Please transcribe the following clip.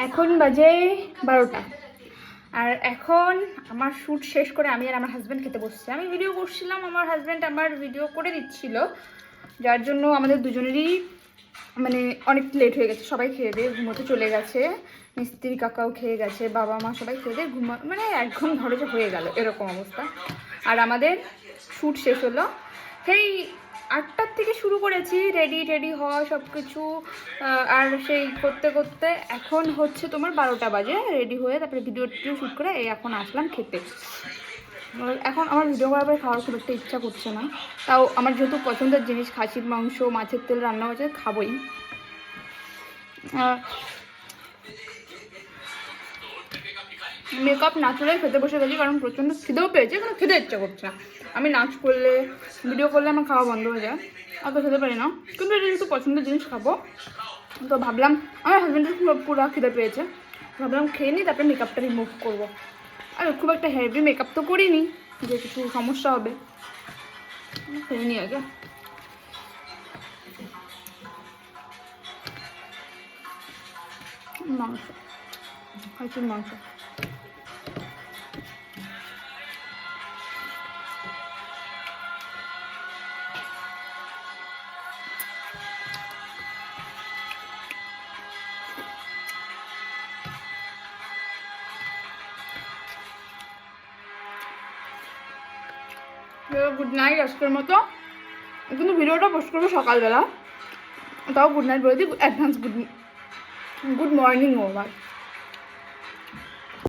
এখন বাজে 12টা। আর এখন আমার শ্যুট শেষ করে আমি আর আমার হাজব্যান্ড খেতে বসছি। আমি ভিডিও করছিলাম, আমার হাজব্যান্ড আমার ভিডিও করে দিচ্ছিল, যার জন্য আমাদের দুজনেরই মানে অনেক লেট হয়ে গেছে। সবাই খেয়ে দিয়ে ঘুমোতে চলে গেছে, মিস্ত্রি কাকাও খেয়ে গেছে, বাবা মা সবাই খেয়ে দিয়ে মানে 1 ঘন্টা ধরে যে হয়ে গেল এরকম অবস্থা। আর আমাদের শ্যুট শেষ হলো সেই 8টার থেকে শুরু করেছি, রেডি হওয়া সব কিছু, আর সেই করতে করতে এখন হচ্ছে তোমার 12টা বাজে। রেডি হয়ে তারপরে ভিডিও শ্যুট করে এই এখন আসলাম খেতে। এখন আমার ভিডিও করার পরে খাওয়ার খুব একটা ইচ্ছা করছে না, তাও আমার যেহেতু পছন্দের জিনিস খাসির মাংস মাছের তেল রান্না হয়েছে খাবোই। মেকআপ না চলে খেতে বসে গেছি, কারণ প্রচণ্ড খিদেও পেয়েছে, কিন্তু খেতে ইচ্ছা করছে না। আমি নাচ করলে ভিডিও করলে আমার খাওয়া বন্ধ হয়ে যায়, অত খেতে পারি না। কিন্তু এটা যেহেতু পছন্দের জিনিস খাবো, তো ভাবলাম আমার হাজব্যান্ডের পুরো খিদে পেয়েছে, ভাবলাম খেয়ে নিই, তারপরে মেকআপটা রিমুভ করবো। আর খুব একটা হেভি মেকআপ তো করিনি যে কিছু সমস্যা হবে, খেয়ে নিই আগে। মাংস, খাসির মাংস। গুড নাইট আজকের মতো, কিন্তু ভিডিওটা পোস্ট করবো সকালবেলা, তাও গুড নাইট বলে দিই, অ্যাডভান্স গুড মর্নিং ও আমার।